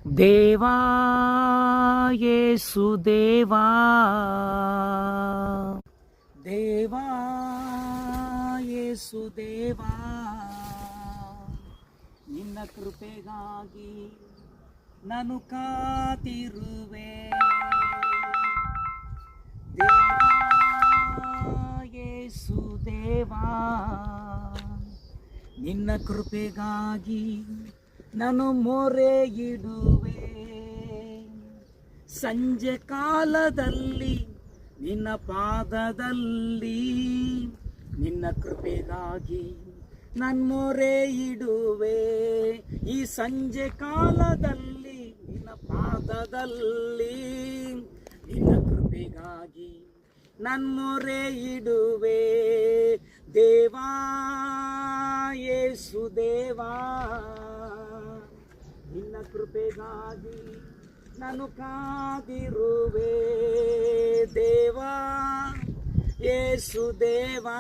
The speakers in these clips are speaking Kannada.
ದೇವಾ ಯೇಸು ದೇವಾ, ದೇವಾ ಯೇಸು ದೇವಾ, ನಿನ್ನ ಕೃಪೆಗಾಗಿ ನಾನು ಕಾತಿರುವೆ. ದೇವಾ ಯೇಸು ದೇವಾ, ನಿನ್ನ ಕೃಪೆಗಾಗಿ ನಾನು ಮೊರೆ ಇಡುವೆ. ಸಂಜೆ ಕಾಲದಲ್ಲಿ ನಿನ್ನ ಪಾದದಲ್ಲಿ ನಿನ್ನ ಕೃಪೆಗಾಗಿ ನಾನು ಮೊರೆ ಇಡುವೆ. ಈ ಸಂಜೆ ಕಾಲದಲ್ಲಿ ನಿನ್ನ ಪಾದದಲ್ಲಿ ನಿನ್ನ ಕೃಪೆಗಾಗಿ ನಾನು ಮೊರೆ ಇಡುವೆ. ದೇವಾ ಯೇಸು ದೇವಾ, ನಿನ್ನ ಕೃಪೆಗಾಗಿ ನಾನು ಕಾದಿರುವೆ. ದೇವಾ ಯೇಸು ದೇವಾ,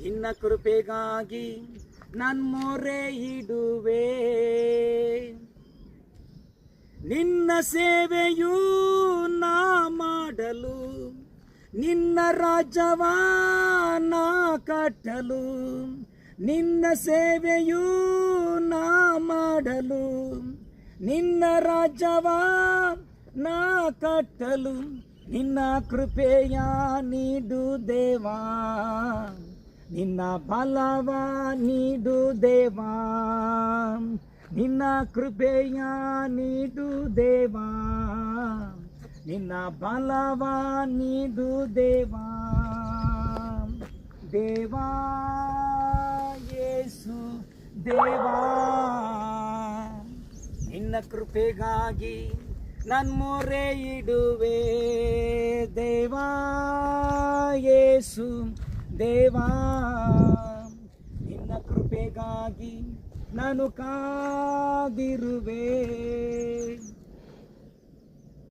ನಿನ್ನ ಕೃಪೆಗಾಗಿ ನಾನು ಮೊರೆ ಇಡುವೆ. ನಿನ್ನ ಸೇವೆಯೂ ನಾ ಮಾಡಲು, ನಿನ್ನ ರಾಜ್ಯವ ನಾ ಕಟ್ಟಲು, ನಿನ್ನ ಸೇವೆಯೂ ನಾ ಮಾಡಲು, ನಿನ್ನ ರಾಜ್ಯವ ನಾ ಕಟ್ಟಲು, ನಿನ್ನ ಕೃಪೆಯ ನೀಡು ದೇವಾ, ನಿನ್ನ ಬಲವ ನೀಡು ದೇವಾ, ನಿನ್ನ ಕೃಪೆಯ ನೀಡು ದೇವಾ, ನಿನ್ನ ಬಲವ ನೀಡು ದೇವಾ. ದೇವಾ ಯೇಸು ದೇವಾ, ನಿನ್ನ ಕೃಪೆಗಾಗಿ ನಾನು ಮೊರೆ ಇಡುವೆ. ದೇವಾ ಯೇಸು ದೇವಾ, ನಿನ್ನ ಕೃಪೆಗಾಗಿ ನಾನು ಕಾದಿರುವೆ.